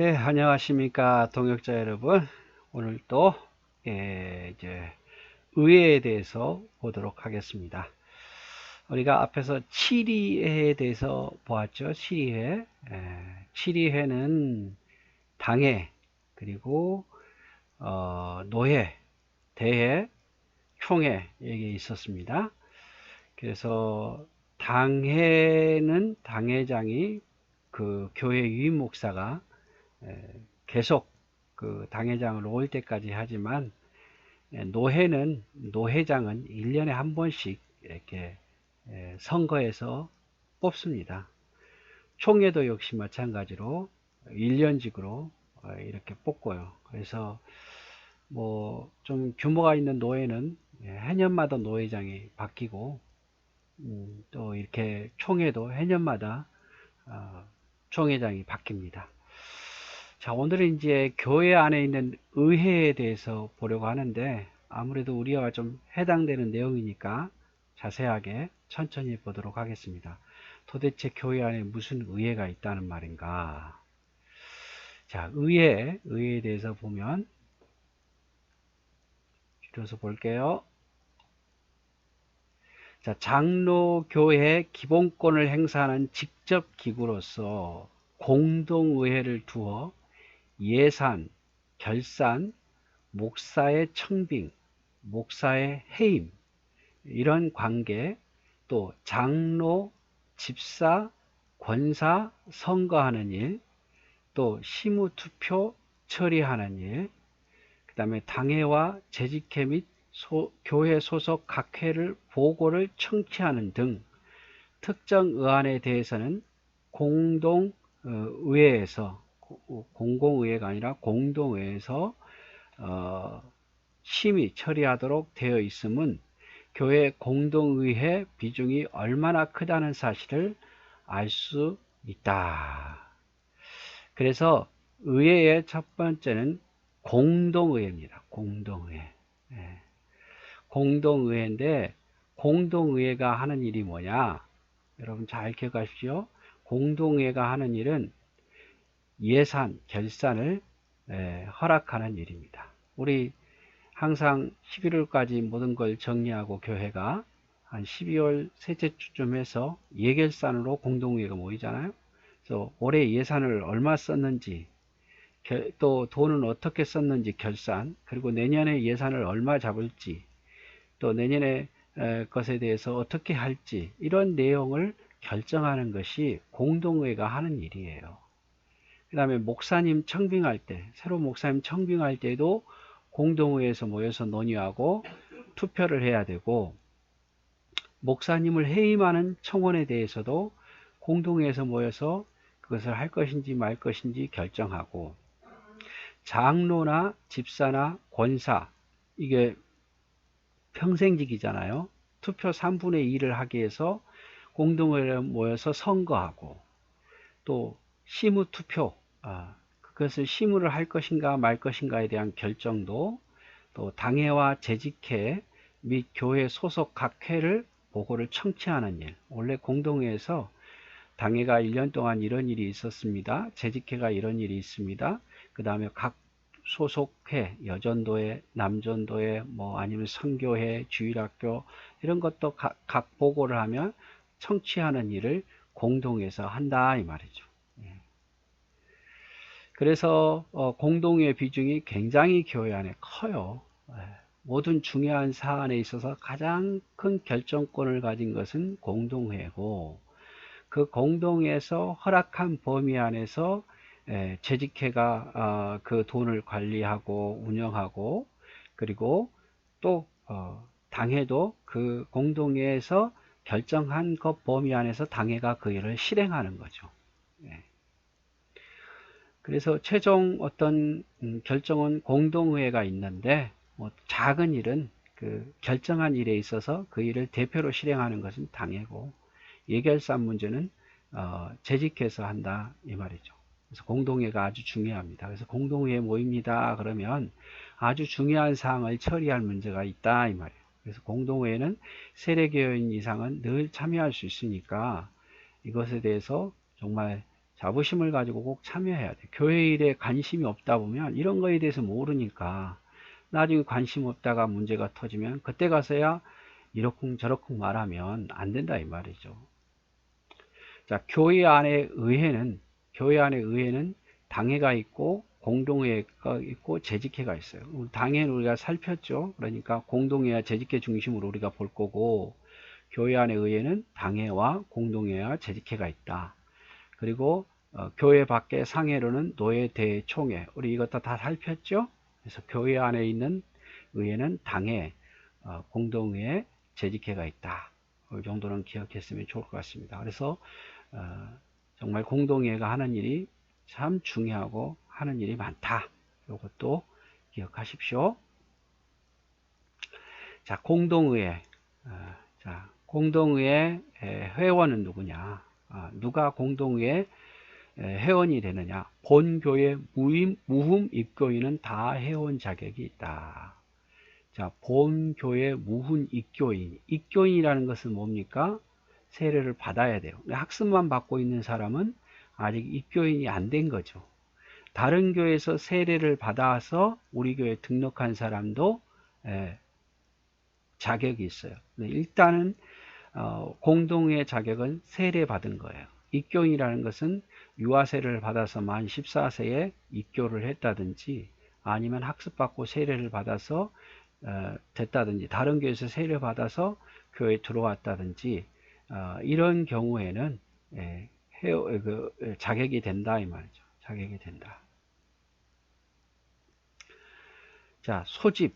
네, 안녕하십니까, 동역자 여러분. 오늘 또, 이제, 의회에 대해서 보도록 하겠습니다. 우리가 앞에서 7위회에 대해서 보았죠. 7위회. 7위회는 당회, 그리고, 노회, 대회, 총회, 이게 있었습니다. 그래서, 당회는 당회장이 그 교회 유임 목사가 계속 그 당회장을 올 때까지 하지만 노회장은 1년에 한 번씩 이렇게 선거에서 뽑습니다. 총회도 역시 마찬가지로 1년직으로 이렇게 뽑고요. 그래서 뭐 좀 규모가 있는 노회는 해년마다 노회장이 바뀌고 또 이렇게 총회도 해년마다 총회장이 바뀝니다. 자, 오늘은 이제 교회 안에 있는 의회에 대해서 보려고 하는데 아무래도 우리와 좀 해당되는 내용이니까 자세하게 천천히 보도록 하겠습니다. 도대체 교회 안에 무슨 의회가 있다는 말인가? 자, 의회에 대해서 보면 줄여서 볼게요. 자, 장로교회 기본권을 행사하는 직접 기구로서 공동의회를 두어 예산, 결산, 목사의 청빙, 목사의 해임, 이런 관계, 또 장로, 집사, 권사 선거하는 일, 또 시무투표 처리하는 일, 그 다음에 당회와 재직회 및 교회 소속 각 회를 보고를 청취하는 등 특정 의안에 대해서는 공동의회에서 공공의회가 아니라 공동의회에서 심의 처리하도록 되어 있음은 교회 공동의회 비중이 얼마나 크다는 사실을 알 수 있다. 그래서 의회의 첫 번째는 공동의회입니다. 공동의회. 공동의회인데 공동의회가 하는 일이 뭐냐? 여러분 잘 기억하십시오. 공동의회가 하는 일은 예산, 결산을 허락하는 일입니다. 우리 항상 11월까지 모든 걸 정리하고 교회가 한 12월 셋째 주쯤 해서 예결산으로 공동회의가 모이잖아요. 그래서 올해 예산을 얼마 썼는지, 또 돈은 어떻게 썼는지 결산, 그리고 내년에 예산을 얼마 잡을지, 또 내년에 것에 대해서 어떻게 할지, 이런 내용을 결정하는 것이 공동회의가 하는 일이에요. 그 다음에 목사님 청빙할 때, 새로 목사님 청빙할 때도 공동회에서 모여서 논의하고 투표를 해야 되고, 목사님을 해임하는 청원에 대해서도 공동회에서 모여서 그것을 할 것인지 말 것인지 결정하고, 장로나 집사나 권사, 이게 평생직이잖아요. 투표 3분의 2를 하기 위해서 공동회에 모여서 선거하고, 또 심의투표, 그것을 심의를 할 것인가 말 것인가에 대한 결정도, 또 당회와 재직회 및 교회 소속 각 회를 보고를 청취하는 일. 원래 공동회에서 당회가 1년 동안 이런 일이 있었습니다. 재직회가 이런 일이 있습니다. 그 다음에 각 소속회, 여전도회, 남전도회, 뭐 아니면 선교회, 주일학교, 이런 것도 각 보고를 하면 청취하는 일을 공동회에서 한다 이 말이죠. 그래서 공동의 비중이 굉장히 교회 안에 커요. 모든 중요한 사안에 있어서 가장 큰 결정권을 가진 것은 공동회고, 그 공동회에서 허락한 범위 안에서 재직회가 그 돈을 관리하고 운영하고, 그리고 또 당회도 그 공동회에서 결정한 그 범위 안에서 당회가 그 일을 실행하는 거죠. 그래서 최종 어떤 결정은 공동회의가 있는데, 뭐 작은 일은 그 결정한 일에 있어서 그 일을 대표로 실행하는 것은 당회고, 예결산 문제는 재직해서 한다 이 말이죠. 그래서 공동회가 아주 중요합니다. 그래서 공동회에 모입니다 그러면 아주 중요한 사항을 처리할 문제가 있다 이 말이에요. 그래서 공동회에는 세례교인 이상은 늘 참여할 수 있으니까 이것에 대해서 정말 자부심을 가지고 꼭 참여해야 돼. 교회 일에 관심이 없다 보면 이런 거에 대해서 모르니까 나중에 관심 없다가 문제가 터지면 그때 가서야 이러쿵 저러쿵 말하면 안 된다 이 말이죠. 자, 교회 안에 의회는 당회가 있고 공동회가 있고 재직회가 있어요. 당회는 우리가 살폈죠. 그러니까 공동회와 재직회 중심으로 우리가 볼 거고, 교회 안에 의회는 당회와 공동회와 재직회가 있다. 그리고 교회 밖에 상회로는 노예, 대회, 총회, 우리 이것도 다 살폈죠. 그래서 교회 안에 있는 의회는 당회, 공동회, 재직회가 있다. 이 정도는 기억했으면 좋을 것 같습니다. 그래서 정말 공동회가 하는 일이 참 중요하고 하는 일이 많다. 이것도 기억하십시오. 자, 공동의회. 자, 공동의회 회원은 누구냐? 누가 공동의회 회원이 되느냐? 본교회 무흠 입교인은 다 회원 자격이 있다. 자, 본교회 무흠 입교인. 입교인이라는 것은 뭡니까? 세례를 받아야 돼요. 학습만 받고 있는 사람은 아직 입교인이 안 된 거죠. 다른 교회에서 세례를 받아서 우리 교회에 등록한 사람도 자격이 있어요. 일단은 공동의 자격은 세례 받은 거예요. 입교인이라는 것은 유아세례를 받아서 만 14세에 입교를 했다든지 아니면 학습받고 세례를 받아서 됐다든지 다른 교회에서 세례 받아서 교회에 들어왔다든지 이런 경우에는 자격이 된다 이 말이죠. 자격이 된다. 자, 소집.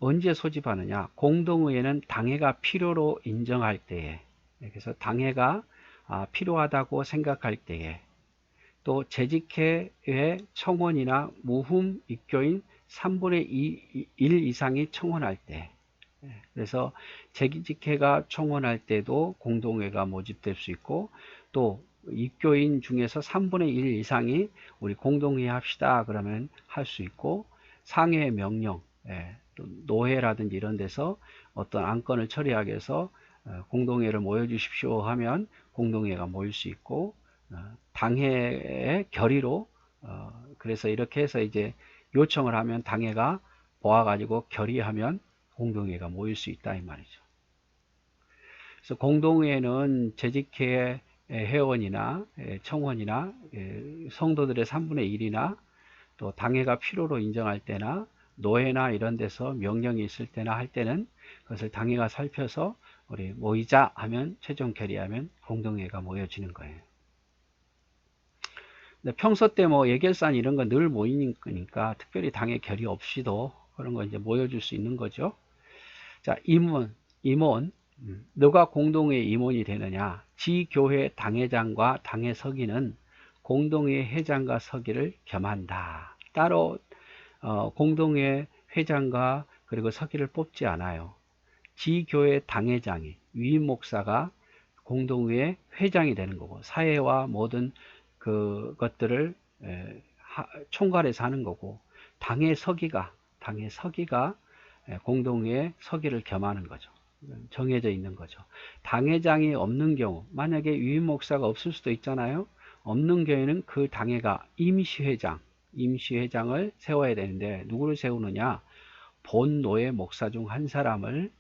언제 소집하느냐? 공동의회는 당회가 필요로 인정할 때에, 그래서 당회가 필요하다고 생각할 때에, 또 재직회의 청원이나 무흠 입교인 3분의 1 이상이 청원할 때, 그래서 재직회가 청원할 때도 공동회가 모집될 수 있고, 또 입교인 중에서 3분의 1 이상이 우리 공동회의 합시다 그러면 할 수 있고, 상회 명령, 또 노회라든지 이런 데서 어떤 안건을 처리하기 위해서 공동회를 모여주십시오 하면 공동회가 모일 수 있고, 당회의 결의로 그래서 이렇게 해서 이제 요청을 하면 당회가 모아가지고 결의하면 공동회가 모일 수 있다 이 말이죠. 그래서 공동회는 재직회 회원이나 청원이나 성도들의 3분의 1이나 또 당회가 필요로 인정할 때나 노회나 이런 데서 명령이 있을 때나 할 때는 그것을 당회가 살펴서 우리 모이자 하면 최종 결의하면 공동회가 모여지는 거예요. 근데 평소 때 뭐 예결산 이런 거 늘 모이니까 특별히 당회 결의 없이도 그런 거 이제 모여줄 수 있는 거죠. 자, 임원. 누가 공동회 임원이 되느냐? 지교회 당회장과 당회 서기는 공동회 회장과 서기를 겸한다. 따로 공동회 회장과 그리고 서기를 뽑지 않아요. 지교회 당회장이 위임 목사가 공동회 회장이 되는 거고, 사회와 모든 그것들을 총괄해서 하는 거고, 당회 서기가 공동회 서기를 겸하는 거죠. 정해져 있는 거죠. 당회장이 없는 경우, 만약에 위임 목사가 없을 수도 있잖아요. 없는 경우에는 그 당회가 임시회장을 세워야 되는데, 누구를 세우느냐? 본 노예 목사 중 한 사람을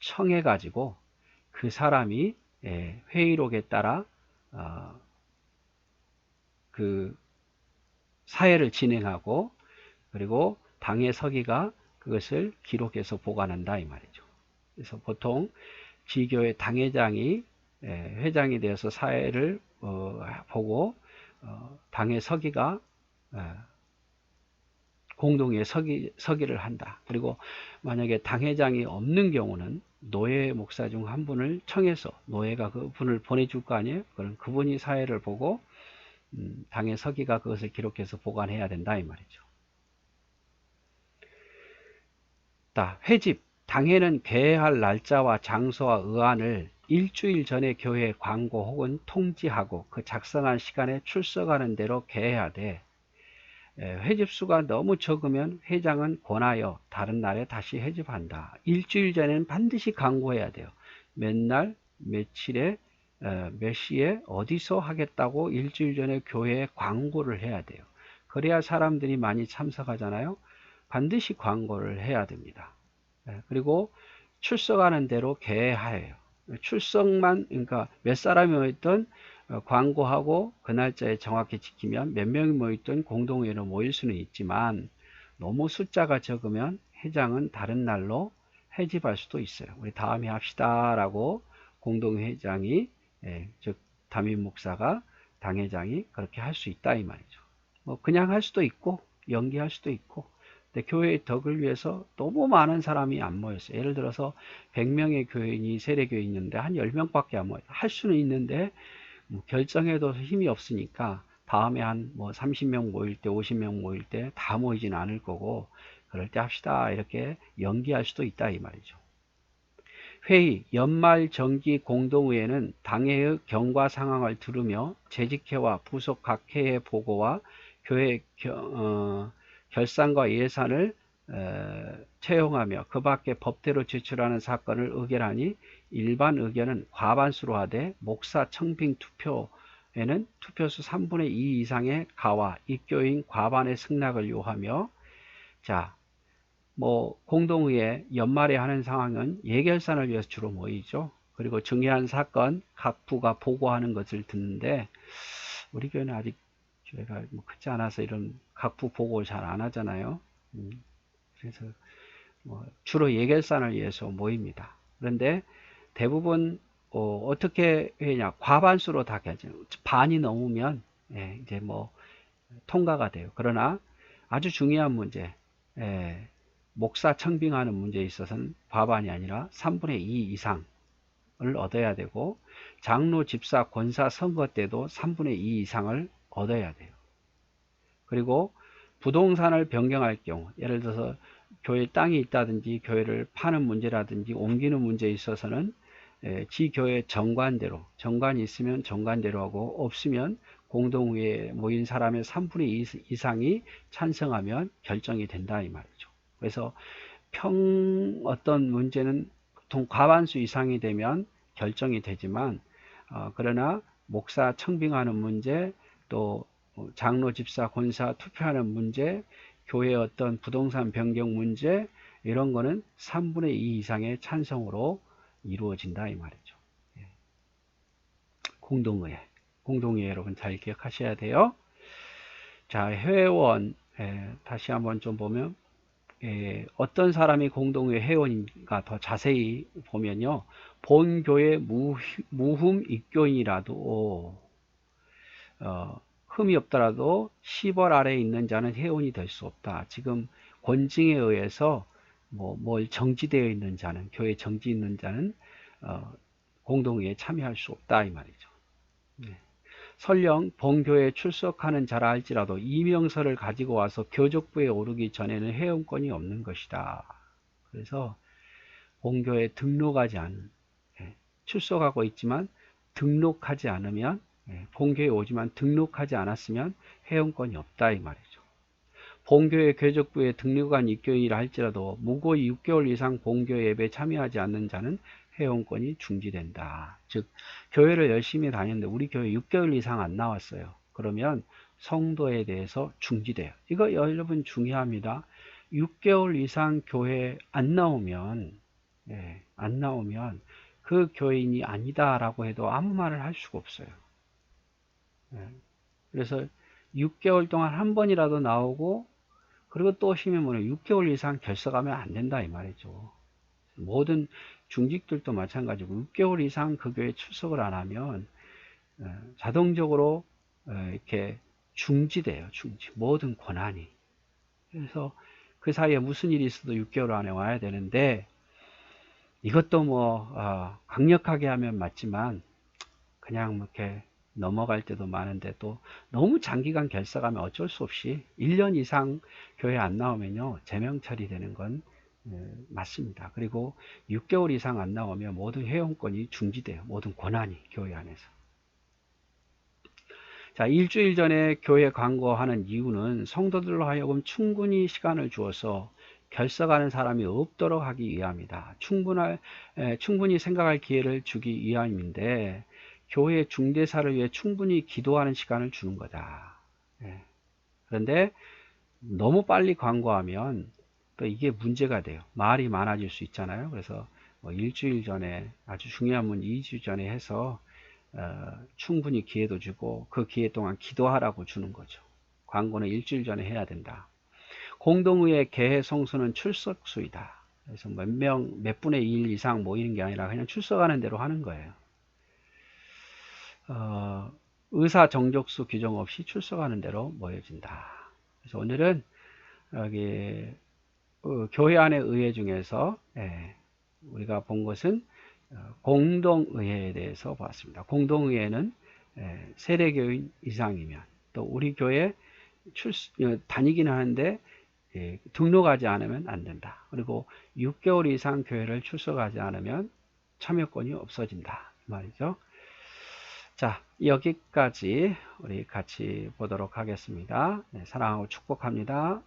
청해 가지고 그 사람이 회의록에 따라 그 사회를 진행하고, 그리고 당회 서기가 그것을 기록해서 보관한다 이 말이죠. 그래서 보통 지교회 당회장이 회장이 되어서 사회를 보고, 당회 서기가 공동회 서기를 한다. 그리고 만약에 당회장이 없는 경우는 노예 목사 중 한 분을 청해서 노예가 그 분을 보내줄 거 아니에요. 그럼 그분이 사회를 보고 당회 서기가 그것을 기록해서 보관해야 된다 이 말이죠. 회집. 당회는 개회할 날짜와 장소와 의안을 일주일 전에 교회 광고 혹은 통지하고 그 작성한 시간에 출석하는 대로 개회하되, 회집수가 너무 적으면 회장은 권하여 다른 날에 다시 회집한다. 일주일 전에는 반드시 광고해야 돼요. 몇 날 며칠에 몇 시에 어디서 하겠다고 일주일 전에 교회에 광고를 해야 돼요. 그래야 사람들이 많이 참석하잖아요. 반드시 광고를 해야 됩니다. 그리고 출석하는 대로 개하예요. 출석만, 그러니까 몇 사람이 모였든 광고하고 그 날짜에 정확히 지키면 몇 명이 모였든 공동회의로 모일 수는 있지만 너무 숫자가 적으면 회장은 다른 날로 해집할 수도 있어요. 우리 다음에 합시다 라고 공동회장이, 즉 담임 목사가, 당회장이 그렇게 할 수 있다 이 말이죠. 뭐 그냥 할 수도 있고 연기할 수도 있고, 근데 교회의 덕을 위해서 너무 많은 사람이 안 모였어요. 예를 들어서 100명의 교인이 세례교인이 있는데 한 10명밖에 안 모여요. 할 수는 있는데 뭐 결정해도 힘이 없으니까 다음에 한 뭐 30명 모일 때, 50명 모일 때 다 모이진 않을 거고, 그럴 때 합시다 이렇게 연기할 수도 있다 이 말이죠. 회의, 연말 정기 공동회의는 당회의 경과 상황을 들으며 재직회와 부속 각 회의 보고와 교회 결산과 예산을 채용하며 그 밖에 법대로 제출하는 사건을 의결하니, 일반 의견은 과반수로 하되 목사 청빙 투표에는 투표수 3분의 2 이상의 가와 입교인 과반의 승낙을 요하며, 자, 뭐 공동의회 연말에 하는 상황은 예결산을 위해서 주로 모이죠. 그리고 중요한 사건 각 부가 보고하는 것을 듣는데, 우리 교회는 아직 교회가 뭐 크지 않아서 이런 각부 보고를 잘 안 하잖아요. 그래서 뭐 주로 예결산을 위해서 모입니다. 그런데 대부분 어떻게 해냐, 과반수로 다 결정, 반이 넘으면 이제 뭐 통과가 돼요. 그러나 아주 중요한 문제, 목사 청빙하는 문제에 있어서는 과반이 아니라 3분의 2 이상을 얻어야 되고, 장로, 집사, 권사 선거 때도 3분의 2 이상을 얻어야 돼요. 그리고 부동산을 변경할 경우, 예를 들어서 교회 땅이 있다든지 교회를 파는 문제라든지 옮기는 문제에 있어서는 지교회 정관대로, 정관이 있으면 정관대로 하고, 없으면 공동회에 모인 사람의 3분의 2 이상이 찬성하면 결정이 된다 이 말이죠. 그래서 어떤 문제는 보통 과반수 이상이 되면 결정이 되지만, 그러나 목사 청빙하는 문제, 또 장로, 집사, 권사 투표하는 문제, 교회 어떤 부동산 변경 문제, 이런 거는 3분의 2 이상의 찬성으로 이루어진다 이 말이죠. 공동의회 여러분 잘 기억하셔야 돼요. 자, 회원, 다시 한번 좀 보면, 어떤 사람이 공동회의 회원인가 더 자세히 보면요, 본교회 무흠 입교인이라도 흠이 없더라도 10월 아래에 있는 자는 회원이 될 수 없다. 지금 권징에 의해서 뭘 정지되어 있는 자는, 교회 정지 있는 자는 공동회에 참여할 수 없다 이 말이죠. 설령 본교회에 출석하는 자라 할지라도 이명서를 가지고 와서 교족부에 오르기 전에는 회원권이 없는 것이다. 그래서 본교회에 등록하지 않은, 출석하고 있지만 등록하지 않으면, 본교회에 오지만 등록하지 않았으면 회원권이 없다 이 말이죠. 본교회 교족부에 등록한 입교인이라 할지라도 무고히 6개월 이상 본교회 예배에 참여하지 않는 자는 회원권이 중지된다. 즉 교회를 열심히 다녔는데 우리 교회 6개월 이상 안 나왔어요. 그러면 성도에 대해서 중지돼요. 이거 여러분 중요합니다. 6개월 이상 교회에 안 나오면 그 교인이 아니다라고 해도 아무 말을 할 수가 없어요. 그래서 6개월 동안 한 번이라도 나오고, 그리고 또 오시면 6개월 이상 결석하면 안 된다 이 말이죠. 모든 중직들도 마찬가지고 6개월 이상 그 교회에 출석을 안 하면 자동적으로 이렇게 중지돼요. 모든 권한이. 그래서 그 사이에 무슨 일이 있어도 6개월 안에 와야 되는데, 이것도 강력하게 하면 맞지만 그냥 이렇게 넘어갈 때도 많은데, 또 너무 장기간 결석하면 어쩔 수 없이 1년 이상 교회 안 나오면요 제명 처리되는 건 맞습니다. 그리고 6개월 이상 안 나오면 모든 회원권이 중지돼요. 모든 권한이 교회 안에서. 자, 일주일 전에 교회 광고하는 이유는 성도들로 하여금 충분히 시간을 주어서 결석하는 사람이 없도록 하기 위함이다. 충분히 생각할 기회를 주기 위함인데, 교회 중대사를 위해 충분히 기도하는 시간을 주는 거다. 예. 그런데 너무 빨리 광고하면 또 이게 문제가 돼요. 말이 많아질 수 있잖아요. 그래서 뭐 일주일 전에, 아주 중요한 문 2주 전에 해서 충분히 기회도 주고 그 기회 동안 기도하라고 주는 거죠. 광고는 일주일 전에 해야 된다. 공동의회 개회 성수는 출석수이다. 그래서 몇 분의 1 이상 모이는 게 아니라 그냥 출석하는 대로 하는 거예요. 의사 정족수 규정 없이 출석하는 대로 모여진다. 그래서 오늘은 여기 교회 안의 의회 중에서 우리가 본 것은 공동의회에 대해서 보았습니다. 공동의회는 세대교인 이상이면 또 우리 교회 다니긴 하는데 등록하지 않으면 안 된다. 그리고 6개월 이상 교회를 출석하지 않으면 참여권이 없어진다. 말이죠. 자, 여기까지 우리 같이 보도록 하겠습니다. 사랑하고 축복합니다.